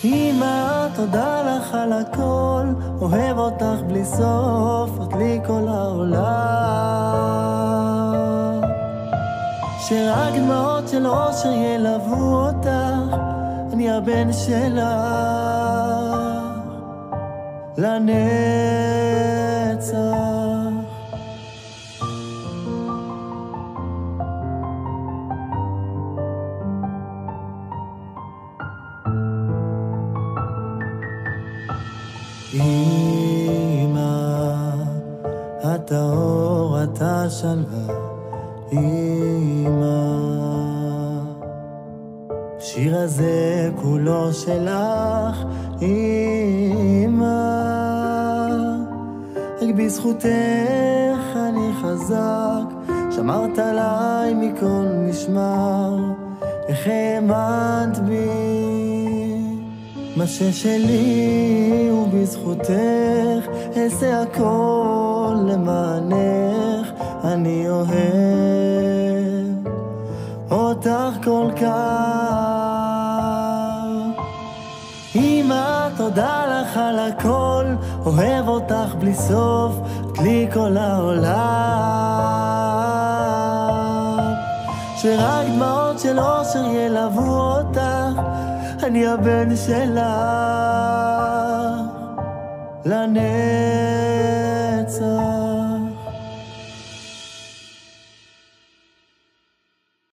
אמא, תודה לך על הכל, אוהב אותך בלי סוף, את לי כל העולם. שרק דמעות של אושר ילוו אותך, אני הבן שלך לנצח. אמא, את האור, את השלווה. אמא, שיר הזה כולו שלך. אמא, רק בזכותך אני חזק, שמרת עליי מכל משמר, איך האמנת בי. מה ששלי הוא בזכותך, אעשה הכל למענך, אני אוהב אותך כל כך. אמא, תודה לך על הכל, אוהב אותך בלי סוף, את לי כל העולם. שרק דמעות של אושר ילוו אותך, אני הבן שלך לנצח.